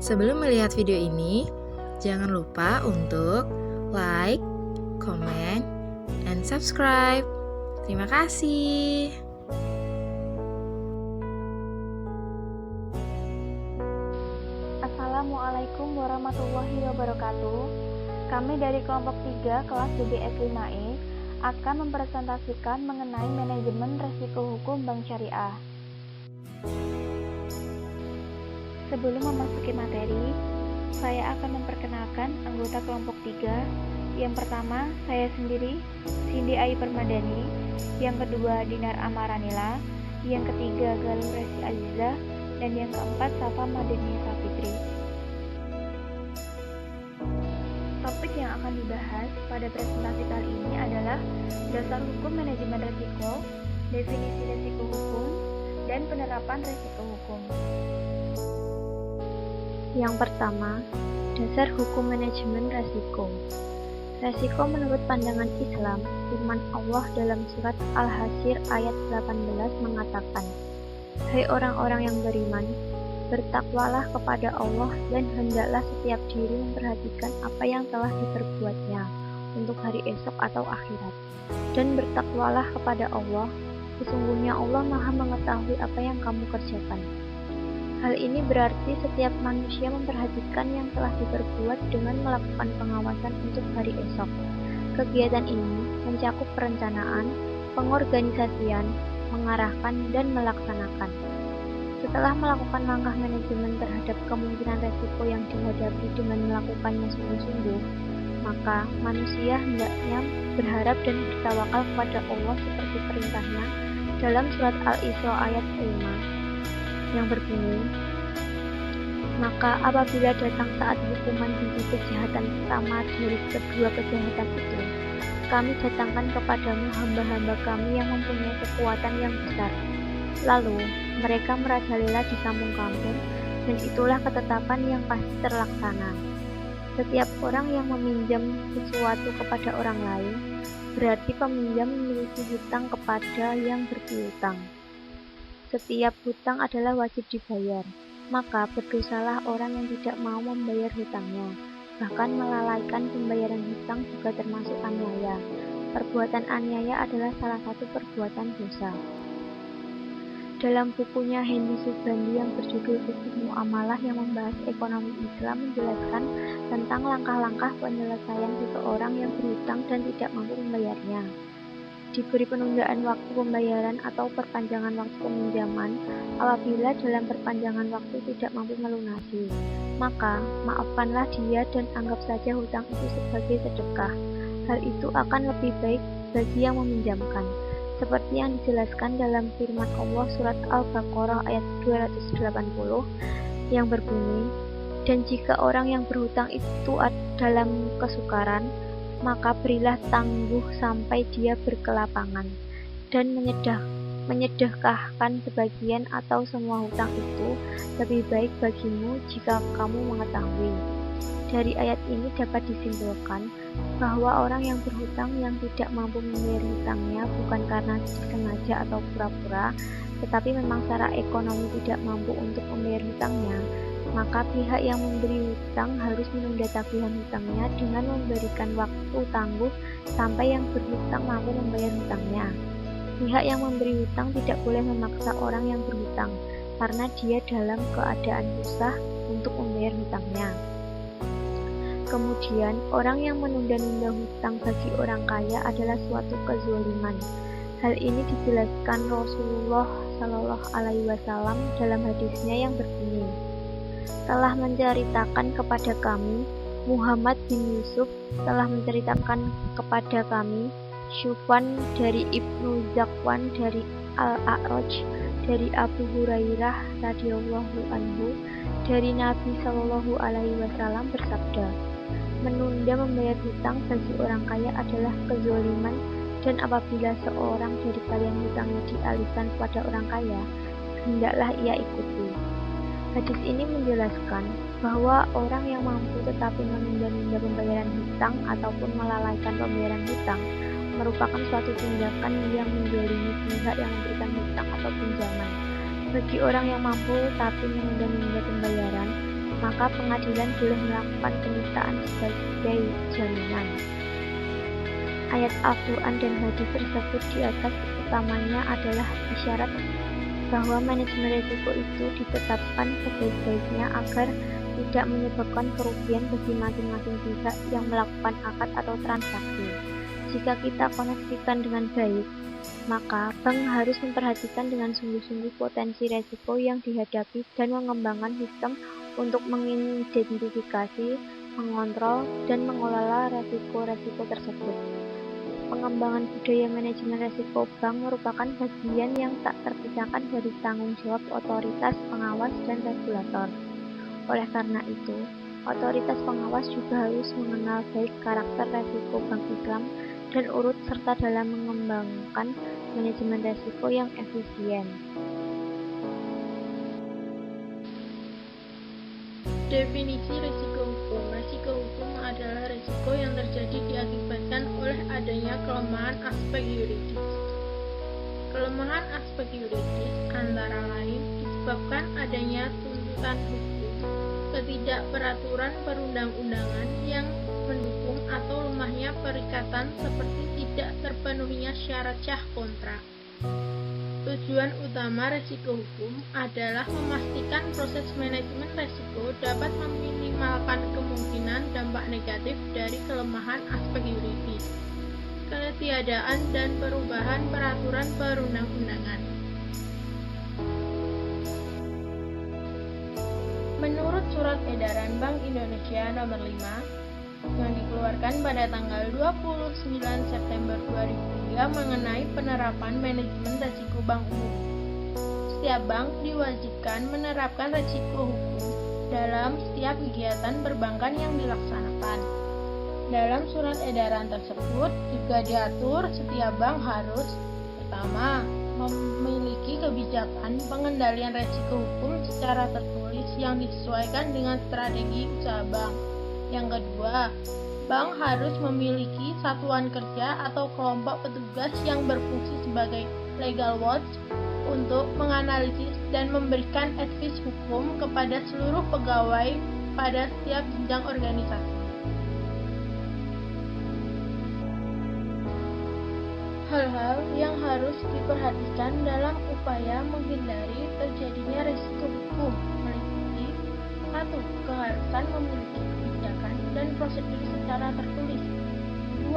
Sebelum melihat video ini, jangan lupa untuk like, comment, and subscribe. Terima kasih. Assalamualaikum warahmatullahi wabarakatuh. Kami dari kelompok 3 kelas DBS 5E akan mempresentasikan mengenai manajemen resiko hukum bank syariah. Sebelum memasuki materi, saya akan memperkenalkan anggota kelompok 3. Yang pertama, saya sendiri, Cindy Ayu Permadani. Yang kedua, Dinar Amaranila. Yang ketiga, Galuh Resi Aziza. Dan yang keempat, Safa Madani Safitri. Topik yang akan dibahas pada presentasi kali ini adalah dasar hukum manajemen risiko, definisi risiko hukum, dan penerapan risiko hukum. Yang pertama, dasar hukum manajemen risiko. Risiko menurut pandangan Islam, firman Allah dalam surat Al-Hasyr ayat 18 mengatakan, "Hai orang-orang yang beriman, bertakwalah kepada Allah dan hendaklah setiap diri memperhatikan apa yang telah diperbuatnya untuk hari esok atau akhirat. Dan bertakwalah kepada Allah, sesungguhnya Allah Maha mengetahui apa yang kamu kerjakan." Hal ini berarti setiap manusia memperhatikan yang telah diperbuat dengan melakukan pengawasan untuk hari esok. Kegiatan ini mencakup perencanaan, pengorganisasian, mengarahkan, dan melaksanakan. Setelah melakukan langkah manajemen terhadap kemungkinan resiko yang dihadapi dengan melakukannya sungguh-sungguh, maka manusia hendaknya berharap dan bertawakal kepada Allah seperti perintahnya dalam surat Al-Isra ayat 5 yang berbunyi, "Maka apabila datang saat hukuman bagi kejahatan pertama dari kedua kejahatan itu, kami datangkan kepadamu hamba-hamba kami yang mempunyai kekuatan yang besar. Lalu mereka merajalela di kampung-kampung, dan itulah ketetapan yang pasti terlaksana. Setiap orang yang meminjam sesuatu kepada orang lain, berarti peminjam memiliki hutang kepada yang berpiutang. Setiap hutang adalah wajib dibayar, maka berdosalah orang yang tidak mau membayar hutangnya. Bahkan melalaikan pembayaran hutang juga termasuk aniaya. Perbuatan aniaya adalah salah satu perbuatan dosa." Dalam bukunya Hendy Subandi yang berjudul Fikih Muamalah yang membahas ekonomi Islam menjelaskan tentang langkah-langkah penyelesaian seseorang yang berhutang dan tidak mampu membayarnya. Diberi penundaan waktu pembayaran atau perpanjangan waktu peminjaman apabila dalam perpanjangan waktu tidak mampu melunasi, maka maafkanlah dia dan anggap saja hutang itu sebagai sedekah. Hal itu akan lebih baik bagi yang meminjamkan, seperti yang dijelaskan dalam firman Allah surat Al-Baqarah ayat 280 yang berbunyi, "Dan jika orang yang berhutang itu dalam kesukaran, maka berilah tangguh sampai dia berkelapangan, dan menyedekahkan sebagian atau semua hutang itu lebih baik bagimu jika kamu mengetahui." Dari ayat ini dapat disimpulkan bahwa orang yang berhutang yang tidak mampu membayar hutangnya bukan karena sengaja atau pura-pura, tetapi memang secara ekonomi tidak mampu untuk membayar hutangnya, maka pihak yang memberi hutang harus menunda tagihan hutangnya dengan memberikan waktu tangguh sampai yang berhutang mampu membayar hutangnya. Pihak yang memberi hutang tidak boleh memaksa orang yang berhutang karena dia dalam keadaan susah untuk membayar hutangnya. Kemudian, orang yang menunda-nunda hutang bagi orang kaya adalah suatu kezaliman. Hal ini dijelaskan Rasulullah Shallallahu Alaihi Wasallam dalam hadisnya yang berbunyi, "Telah menceritakan kepada kami, Muhammad bin Yusuf telah menceritakan kepada kami, Syufwan dari Ibnu Zakwan dari Al-A'raj dari Abu Hurairah radhiyallahu anhu dari Nabi Shallallahu Alaihi Wasallam bersabda, menunda membayar hutang bagi orang kaya adalah kezaliman, dan apabila seorang dari kalian hutangnya dialihkan kepada orang kaya, hendaklah ia ikuti." Hadis ini menjelaskan bahwa orang yang mampu tetapi menunda-nunda pembayaran hutang ataupun melalaikan pembayaran hutang merupakan suatu tindakan yang menzalimi pihak yang memberikan hutang atau pinjaman. Bagi orang yang mampu tapi menunda-nunda pembayaran, maka pengadilan boleh melakukan penyitaan sebagai jaminan. Ayat Al-Quran dan hadis tersebut di atas utamanya adalah isyarat bahwa manajemen risiko itu ditetapkan sebaik-baiknya agar tidak menyebabkan kerugian bagi masing-masing pihak yang melakukan akad atau transaksi. Jika kita koneksikan dengan baik, maka bank harus memperhatikan dengan sungguh-sungguh potensi risiko yang dihadapi dan mengembangkan sistem untuk mengidentifikasi, mengontrol, dan mengelola risiko-risiko tersebut. Pengembangan budaya manajemen risiko bank merupakan bagian yang tak terpisahkan dari tanggung jawab otoritas pengawas dan regulator. Oleh karena itu, otoritas pengawas juga harus mengenal baik karakter risiko bank Islam dan urut serta dalam mengembangkan manajemen risiko yang efisien. Definisi risiko hukum. Risiko hukum adalah risiko yang terjadi diakibatkan oleh adanya kelemahan aspek yuridis. Kelemahan aspek yuridis antara lain disebabkan adanya tuntutan hukum, ketidakperaturan perundang-undangan yang mendukung atau lemahnya perikatan seperti tidak terpenuhinya syarat sah kontrak. Tujuan utama risiko hukum adalah memastikan proses manajemen risiko dapat meminimalkan kemungkinan dampak negatif dari kelemahan aspek yuridis, ketiadaan dan perubahan peraturan perundang-undangan. Menurut Surat Edaran Bank Indonesia Nomor 5 yang dikeluarkan pada tanggal 29 September 2003 mengenai penerapan manajemen risiko bank umum. Setiap bank diwajibkan menerapkan risiko hukum dalam setiap kegiatan perbankan yang dilaksanakan. Dalam surat edaran tersebut juga diatur setiap bank harus pertama, memiliki kebijakan pengendalian risiko hukum secara tertulis yang disesuaikan dengan strategi usaha bank. Yang kedua, bank harus memiliki satuan kerja atau kelompok petugas yang berfungsi sebagai legal watch untuk menganalisis dan memberikan advice hukum kepada seluruh pegawai pada setiap jenjang organisasi. Hal-hal yang harus diperhatikan dalam upaya menghindari terjadinya risiko hukum meliputi 1. Keharusan memiliki kebijakan dan prosedur secara tertulis. 2.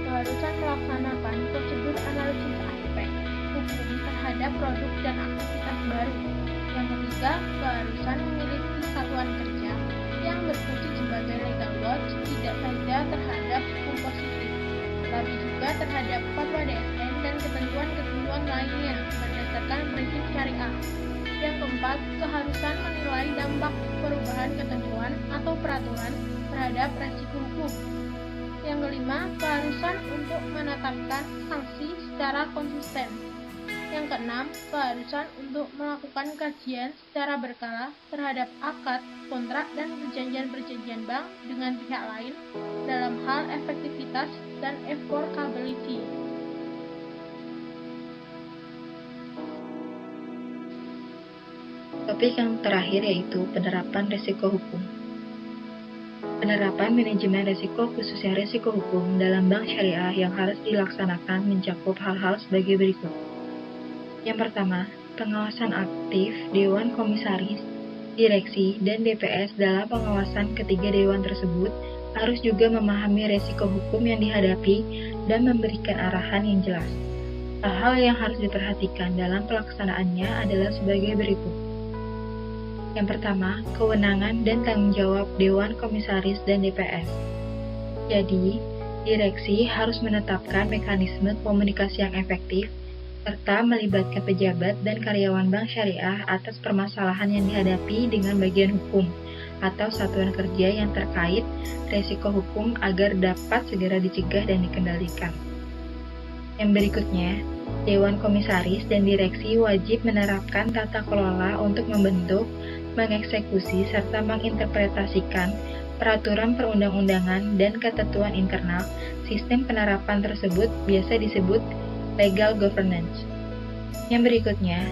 Keharusan melaksanakan prosedur analisis aspek hukum terhadap produk dan aktivitas baru. Yang ketiga, keharusan memiliki satuan kerja yang berfungsi sebagai legal watch tidak saja terhadap hukum positif, tapi juga terhadap fatwa DSN dan ketentuan-ketentuan lainnya berdasarkan prinsip syariah. Yang keempat, keharusan menilai dampak perubahan ketentuan atau peraturan terhadap resiko hukum. Yang kelima, keharusan untuk menetapkan sanksi secara konsisten. Yang keenam, keharusan untuk melakukan kajian secara berkala terhadap akad, kontrak, dan perjanjian-perjanjian bank dengan pihak lain dalam hal efektivitas dan enforceability. Topik yang terakhir yaitu penerapan risiko hukum. Penerapan manajemen risiko khususnya risiko hukum dalam bank syariah yang harus dilaksanakan mencakup hal-hal sebagai berikut. Yang pertama, pengawasan aktif Dewan Komisaris, Direksi, dan DPS dalam pengawasan ketiga dewan tersebut harus juga memahami risiko hukum yang dihadapi dan memberikan arahan yang jelas. Hal-hal yang harus diperhatikan dalam pelaksanaannya adalah sebagai berikut. Yang pertama, kewenangan dan tanggung jawab Dewan Komisaris dan DPS. Jadi, direksi harus menetapkan mekanisme komunikasi yang efektif serta melibatkan pejabat dan karyawan bank syariah atas permasalahan yang dihadapi dengan bagian hukum atau satuan kerja yang terkait risiko hukum agar dapat segera dicegah dan dikendalikan. Yang berikutnya, Dewan Komisaris dan Direksi wajib menerapkan tata kelola untuk membentuk, mengeksekusi, serta menginterpretasikan peraturan perundang-undangan dan ketentuan internal. Sistem penerapan tersebut biasa disebut legal governance. Yang berikutnya,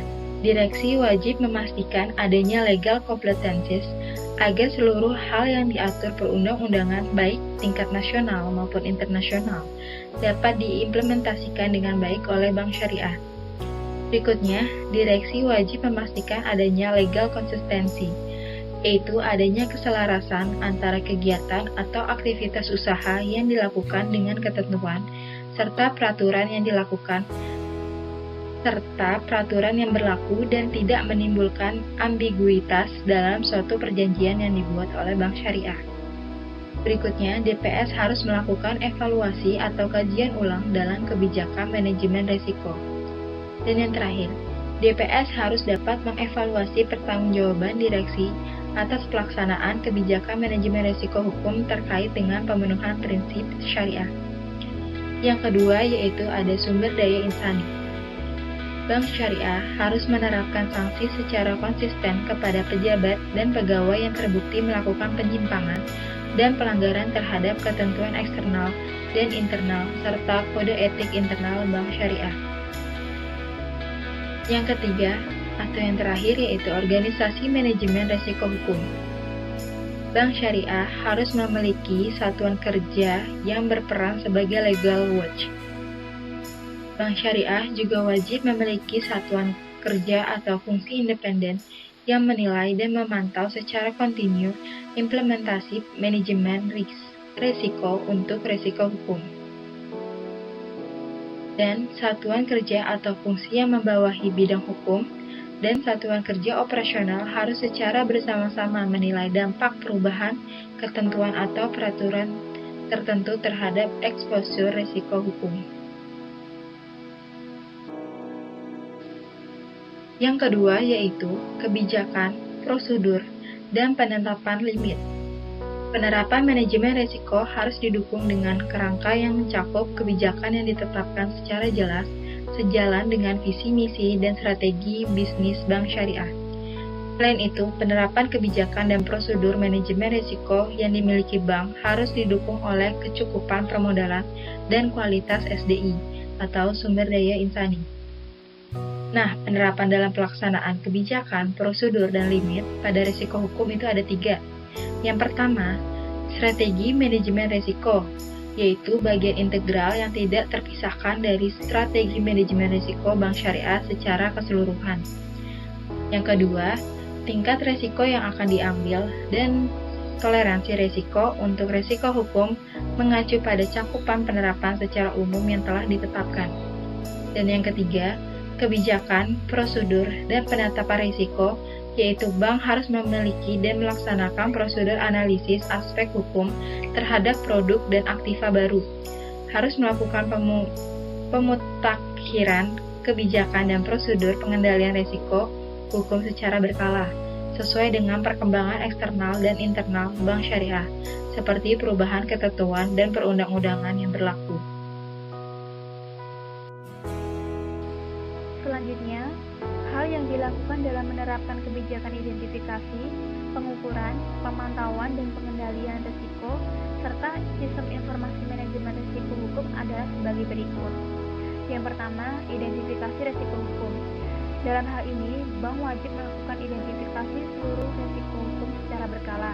direksi wajib memastikan adanya legal competencies agar seluruh hal yang diatur perundang-undangan baik tingkat nasional maupun internasional dapat diimplementasikan dengan baik oleh Bank Syariah. Berikutnya, direksi wajib memastikan adanya legal konsistensi, yaitu adanya keselarasan antara kegiatan atau aktivitas usaha yang dilakukan dengan ketentuan serta peraturan yang berlaku dan tidak menimbulkan ambiguitas dalam suatu perjanjian yang dibuat oleh Bank Syariah. Berikutnya, DPS harus melakukan evaluasi atau kajian ulang dalam kebijakan manajemen risiko. Dan yang terakhir, DPS harus dapat mengevaluasi pertanggungjawaban direksi atas pelaksanaan kebijakan manajemen risiko hukum terkait dengan pemenuhan prinsip syariah. Yang kedua yaitu ada sumber daya insani. Bank Syariah harus menerapkan sanksi secara konsisten kepada pejabat dan pegawai yang terbukti melakukan penyimpangan dan pelanggaran terhadap ketentuan eksternal dan internal serta kode etik internal Bank Syariah. Yang ketiga, atau yang terakhir yaitu organisasi manajemen risiko hukum. Bank Syariah harus memiliki satuan kerja yang berperan sebagai legal watch. Bank Syariah juga wajib memiliki satuan kerja atau fungsi independen yang menilai dan memantau secara kontinu implementasi manajemen risiko untuk risiko hukum. Dan satuan kerja atau fungsi yang membawahi bidang hukum dan satuan kerja operasional harus secara bersama-sama menilai dampak perubahan ketentuan atau peraturan tertentu terhadap eksposur risiko hukum. Yang kedua yaitu kebijakan, prosedur, dan penetapan limit. Penerapan manajemen risiko harus didukung dengan kerangka yang mencakup kebijakan yang ditetapkan secara jelas, sejalan dengan visi misi dan strategi bisnis Bank Syariah. Selain itu, penerapan kebijakan dan prosedur manajemen risiko yang dimiliki bank harus didukung oleh kecukupan permodalan dan kualitas SDI atau sumber daya insani. Nah, penerapan dalam pelaksanaan kebijakan, prosedur, dan limit pada risiko hukum itu ada 3. Yang pertama, strategi manajemen risiko, yaitu bagian integral yang tidak terpisahkan dari strategi manajemen risiko Bank Syariah secara keseluruhan. Yang kedua, tingkat risiko yang akan diambil dan toleransi risiko untuk risiko hukum mengacu pada cakupan penerapan secara umum yang telah ditetapkan. Dan yang ketiga, kebijakan, prosedur, dan penetapan risiko, yaitu bank harus memiliki dan melaksanakan prosedur analisis aspek hukum terhadap produk dan aktiva baru, harus melakukan pemutakhiran kebijakan dan prosedur pengendalian risiko hukum secara berkala, sesuai dengan perkembangan eksternal dan internal Bank Syariah, seperti perubahan ketentuan dan perundang-undangan yang berlaku. Selanjutnya, hal yang dilakukan dalam menerapkan kebijakan identifikasi, pengukuran, pemantauan, dan pengendalian risiko, serta sistem informasi manajemen risiko hukum adalah sebagai berikut. Yang pertama, identifikasi risiko hukum. Dalam hal ini, bank wajib melakukan identifikasi seluruh risiko hukum secara berkala.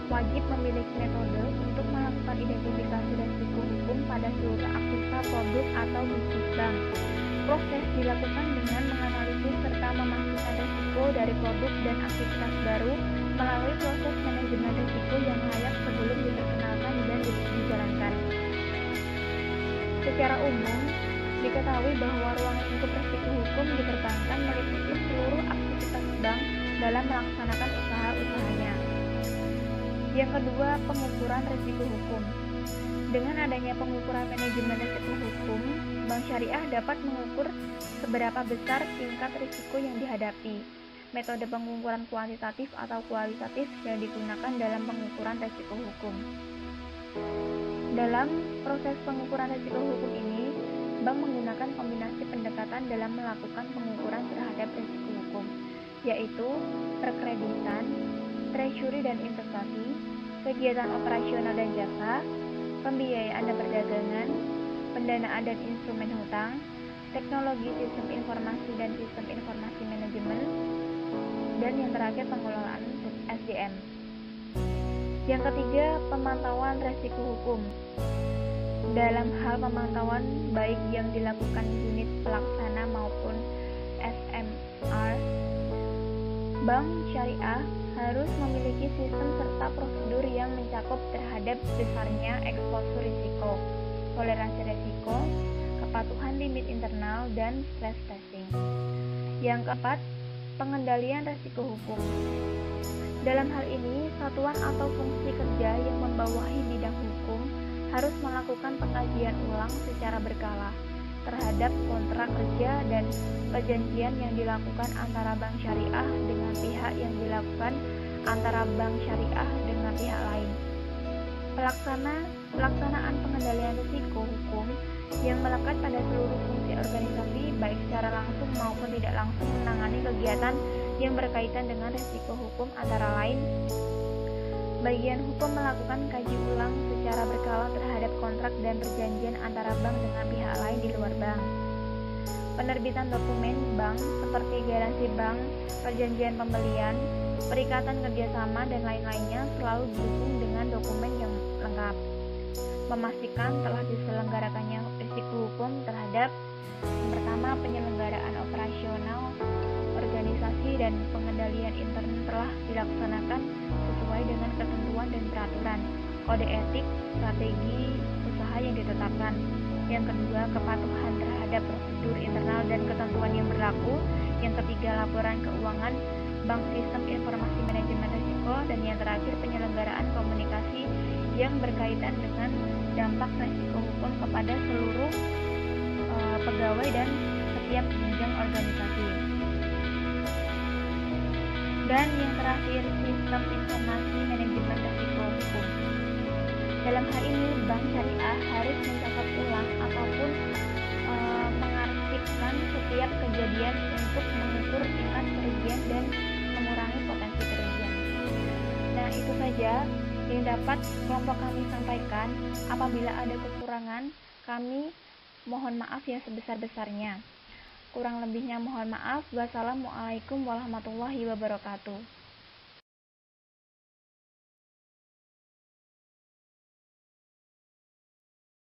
Wajib memiliki metode untuk melakukan identifikasi risiko hukum pada seluruh aktiva produk atau bisnis bank. Proses dilakukan dengan menganalisis serta memastikan risiko dari produk dan aktivitas baru melalui proses manajemen risiko yang layak sebelum diperkenalkan dan dijalankan. Secara umum, diketahui bahwa ruang lingkup risiko hukum di perbankan meliputi seluruh aktivitas bank dalam melaksanakan usaha-usahanya. Yang kedua, pengukuran risiko hukum. Dengan adanya pengukuran manajemen risiko hukum, Bank Syariah dapat mengukur seberapa besar tingkat risiko yang dihadapi. Metode pengukuran kuantitatif atau kualitatif yang digunakan dalam pengukuran risiko hukum. Dalam proses pengukuran risiko hukum ini, bank menggunakan kombinasi pendekatan dalam melakukan pengukuran terhadap risiko hukum, yaitu perkreditan, treasury dan investasi, kegiatan operasional dan jasa, pembiayaan dan perdagangan, pendanaan dan instrumen hutang, teknologi sistem informasi dan sistem informasi manajemen, dan yang terakhir pengelolaan SDM. Yang ketiga, pemantauan resiko hukum. Dalam hal pemantauan baik yang dilakukan unit pelaksana maupun SMR, Bank Syariah harus memiliki sistem serta prosedur yang mencakup terhadap besarnya eksposur risiko, toleransi risiko, kepatuhan limit internal, dan stress testing. Yang keempat, pengendalian risiko hukum. Dalam hal ini, satuan atau fungsi kerja yang membawahi bidang hukum harus melakukan pengkajian ulang secara berkala terhadap kontrak kerja dan perjanjian yang dilakukan antara bank syariah dengan pihak yang dilakukan antara bank syariah dengan pihak lain. Pelaksanaan pengendalian risiko hukum yang melekat pada seluruh fungsi organisasi baik secara langsung maupun tidak langsung menangani kegiatan yang berkaitan dengan risiko hukum antara lain. Bagian hukum melakukan kaji ulang secara berkala terhadap kontrak dan perjanjian antara bank dengan pihak lain di luar bank. Penerbitan dokumen bank seperti garansi bank, perjanjian pembelian, perikatan kerjasama, dan lain-lainnya selalu didukung dengan dokumen yang lengkap. Memastikan telah diselenggarakannya risiko hukum terhadap yang pertama, penyelenggaraan operasional organisasi dan pengendalian intern telah dilaksanakan sesuai dengan ketentuan dan peraturan, kode etik, strategi usaha yang ditetapkan. Yang kedua, kepatuhan terhadap prosedur internal dan ketentuan yang berlaku. Yang ketiga, laporan keuangan bank, sistem informasi manajemen risiko. Dan yang terakhir, penyelenggaraan komunikasi yang berkaitan dengan dampak risiko hukum kepada seluruh pegawai dan setiap jenjang organisasi. Dan yang terakhir, sistem informasi manajemen risiko hukum. Dalam hal ini, bank syariah harus mencatat ulang ataupun mengarsipkan setiap kejadian untuk mengukur tingkat kerugian dan mengurangi potensi kerugian. Nah, itu saja yang dapat kelompok kami sampaikan. Apabila ada kekurangan, kami mohon maaf yang sebesar-besarnya. Kurang lebihnya mohon maaf. Wassalamualaikum warahmatullahi wabarakatuh.